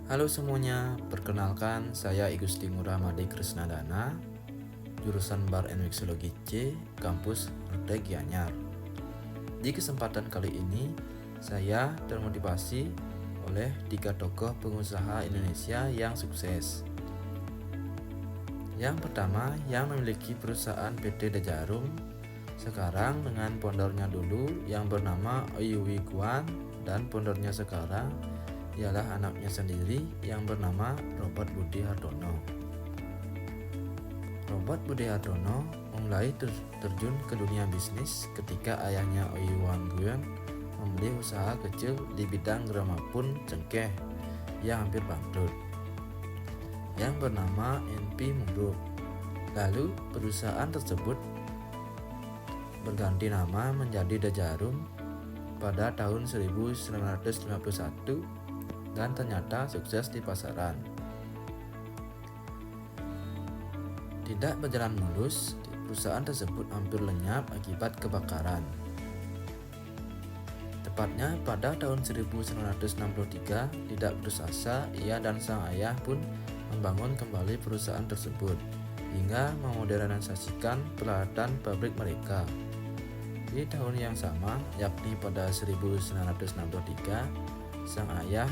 Halo semuanya, perkenalkan saya Igusti Ngurah Krisnadana, jurusan Bar and Mixologi C, kampus Merdeka Gianyar. Di kesempatan kali ini, saya termotivasi oleh 3 tokoh pengusaha Indonesia yang sukses. Yang pertama, yang memiliki perusahaan PT Dejarum, sekarang dengan foundernya dulu yang bernama Ouyuwi Guan, dan foundernya sekarang ialah anaknya sendiri yang bernama Robert Budi Hartono. Robert Budi Hartono mulai terjun ke dunia bisnis ketika ayahnya Ouyuwan Guan membeli usaha kecil di bidang gramafon cengkeh yang hampir bangkrut, yang bernama NP Group. Lalu perusahaan tersebut berganti nama menjadi Dejarum pada tahun 1951 dan ternyata sukses di pasaran. Tidak berjalan mulus, perusahaan tersebut hampir lenyap akibat kebakaran. Tepatnya pada tahun 1963, tidak putus asa, ia dan sang ayah pun membangun kembali perusahaan tersebut hingga memodernisasikan peralatan pabrik mereka. Di tahun yang sama, yakni pada 1963, sang ayah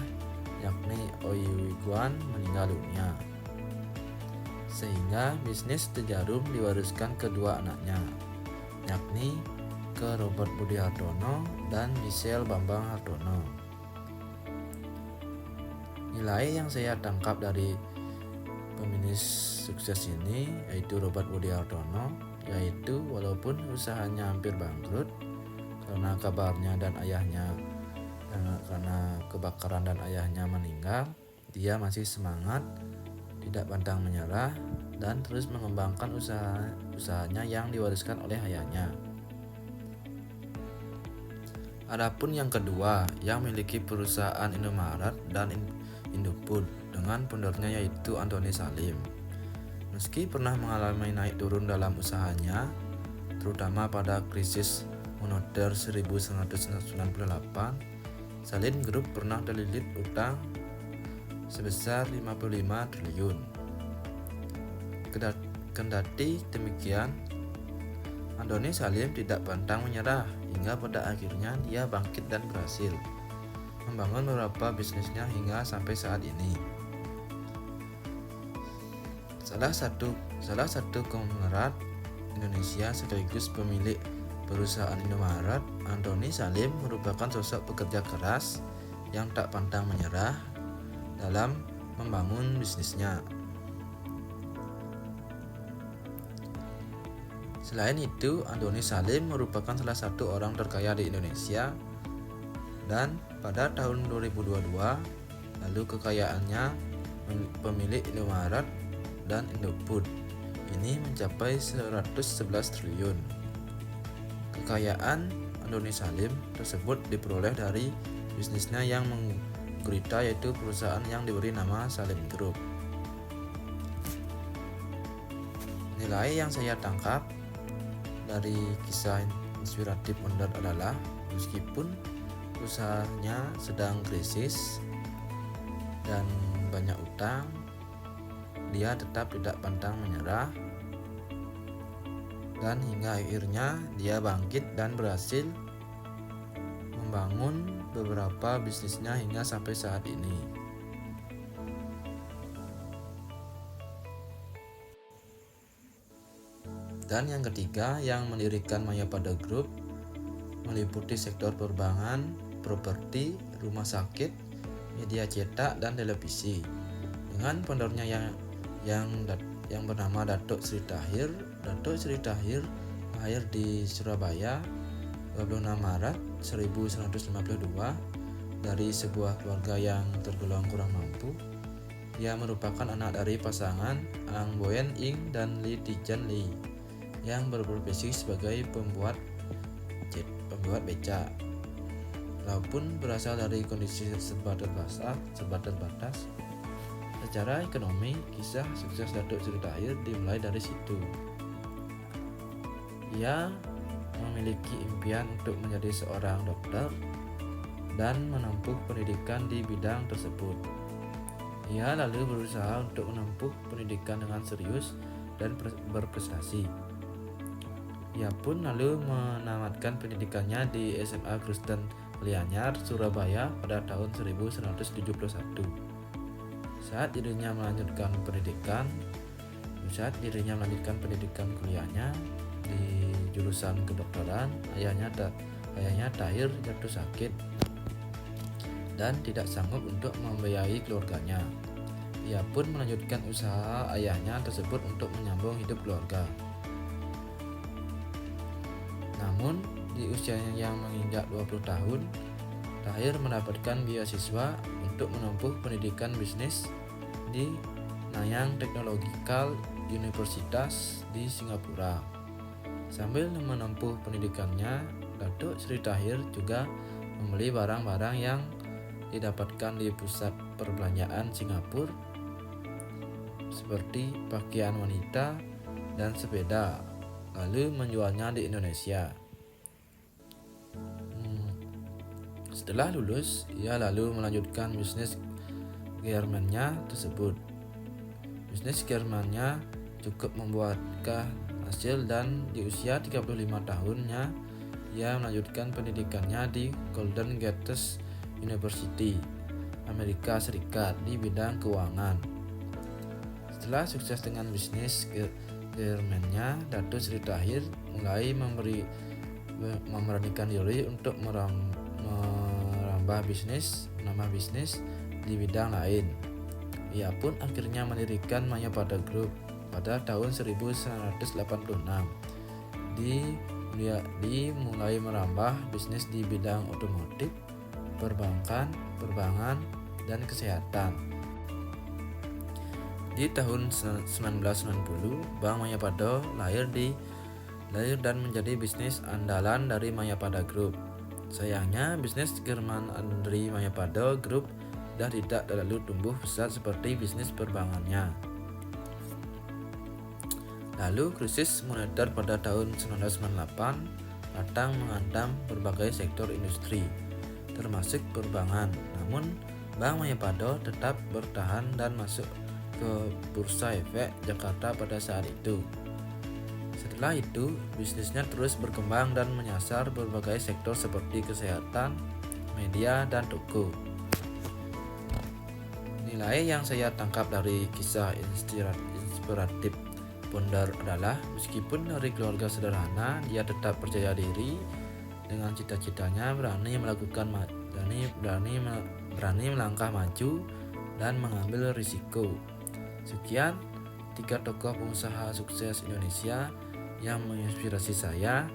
yakni Ouyuwi Guan meninggal dunia, sehingga bisnis Dejarum diwariskan kedua anaknya, yakni ke Robert Budi Hartono dan Michelle Bambang Hartono. Nilai yang saya tangkap dari peminis sukses ini yaitu Robert Budi Hartono, yaitu walaupun usahanya hampir bangkrut karena kabarnya dan ayahnya karena kebakaran dan ayahnya meninggal, dia masih semangat, tidak pantang menyerah, dan terus mengembangkan usahanya yang diwariskan oleh ayahnya. Adapun yang kedua, yang memiliki perusahaan Indomaret dan Indofood dengan foundernya yaitu Antoni Salim. Meski pernah mengalami naik turun dalam usahanya, terutama pada krisis moneter 1998, Salim Group pernah terlilit utang sebesar 55 triliun. Kendati demikian, Antoni Salim tidak pantang menyerah hingga pada akhirnya dia bangkit dan berhasil membangun beberapa bisnisnya hingga sampai saat ini. Salah satu konglomerat Indonesia sekaligus pemilik perusahaan Indomaret, Antoni Salim merupakan sosok pekerja keras yang tak pantang menyerah dalam membangun bisnisnya. Selain itu, Antoni Salim merupakan salah satu orang terkaya di Indonesia, dan pada tahun 2022 lalu kekayaannya pemilik Indomaret dan Indofood ini mencapai 111 triliun. Kekayaan Antoni Salim tersebut diperoleh dari bisnisnya yang menggurita, yaitu perusahaan yang diberi nama Salim Group. Nilai yang saya tangkap dari kisah inspiratif founder adalah meskipun usahanya sedang krisis dan banyak utang, dia tetap tidak pantang menyerah, dan hingga akhirnya dia bangkit dan berhasil membangun beberapa bisnisnya hingga sampai saat ini. Dan yang ketiga, yang mendirikan Mayapada Group meliputi sektor penerbangan, properti, rumah sakit, media cetak, dan televisi. Dengan foundernya yang bernama Datuk Sri Tahir. Datuk Sri Tahir lahir di Surabaya 26 Maret 1952 dari sebuah keluarga yang tergolong kurang mampu. Dia merupakan anak dari pasangan Ang Boen Ing dan Lee Tijan Lee yang berprofesi sebagai pembuat becak. Walaupun berasal dari kondisi serba terbatas, secara ekonomi, kisah sukses Datuk Sri Tahir dimulai dari situ. Ia memiliki impian untuk menjadi seorang dokter dan menempuh pendidikan di bidang tersebut. Ia lalu berusaha untuk menempuh pendidikan dengan serius dan berprestasi. Ia pun lalu menamatkan pendidikannya di SMA Kristen Lianyar, Surabaya pada tahun 1971. Saat dirinya melanjutkan pendidikan kuliahnya di jurusan kedokteran, ayahnya Tahir jatuh sakit dan tidak sanggup untuk membiayai keluarganya. Ia pun melanjutkan usaha ayahnya tersebut untuk menyambung hidup keluarga. Namun, di usianya yang menginjak 20 tahun, Tahir mendapatkan beasiswa untuk menempuh pendidikan bisnis di Nanyang Technological Universitas di Singapura. Sambil menempuh pendidikannya, Datuk Sri Tahir juga membeli barang-barang yang didapatkan di pusat perbelanjaan Singapura seperti pakaian wanita dan sepeda, lalu menjualnya di Indonesia. Setelah lulus, ia lalu melanjutkan bisnis garmennya tersebut. Bisnis garmennya cukup membuahkan hasil dan di usia 35 tahunnya ia melanjutkan pendidikannya di Golden Gate University, Amerika Serikat di bidang keuangan. Setelah sukses dengan bisnis garmennya, Datuk Sri Tahir mulai memberanikan diri untuk menambah bisnis di bidang lain. Ia pun akhirnya mendirikan Mayapada Group pada tahun 1986. Mulai merambah bisnis di bidang otomotif, perbankan, dan kesehatan. Di tahun 1990, Bank Mayapada lahir dan menjadi bisnis andalan dari Mayapada Group. Sayangnya, bisnis garmen dari Mayapada Group sudah tidak terlalu tumbuh besar seperti bisnis perbankannya. Lalu krisis moneter pada tahun 1998 datang menghantam berbagai sektor industri, termasuk perbankan. Namun, Bank Mayapada tetap bertahan dan masuk ke Bursa Efek Jakarta pada saat itu. Setelah itu, bisnisnya terus berkembang dan menyasar berbagai sektor seperti kesehatan, media, dan toko. Nilai yang saya tangkap dari kisah inspiratif Bondar adalah meskipun dari keluarga sederhana, dia tetap percaya diri dengan cita-citanya, berani melangkah maju dan mengambil risiko. Sekian 3 tokoh pengusaha sukses Indonesia yang menginspirasi saya.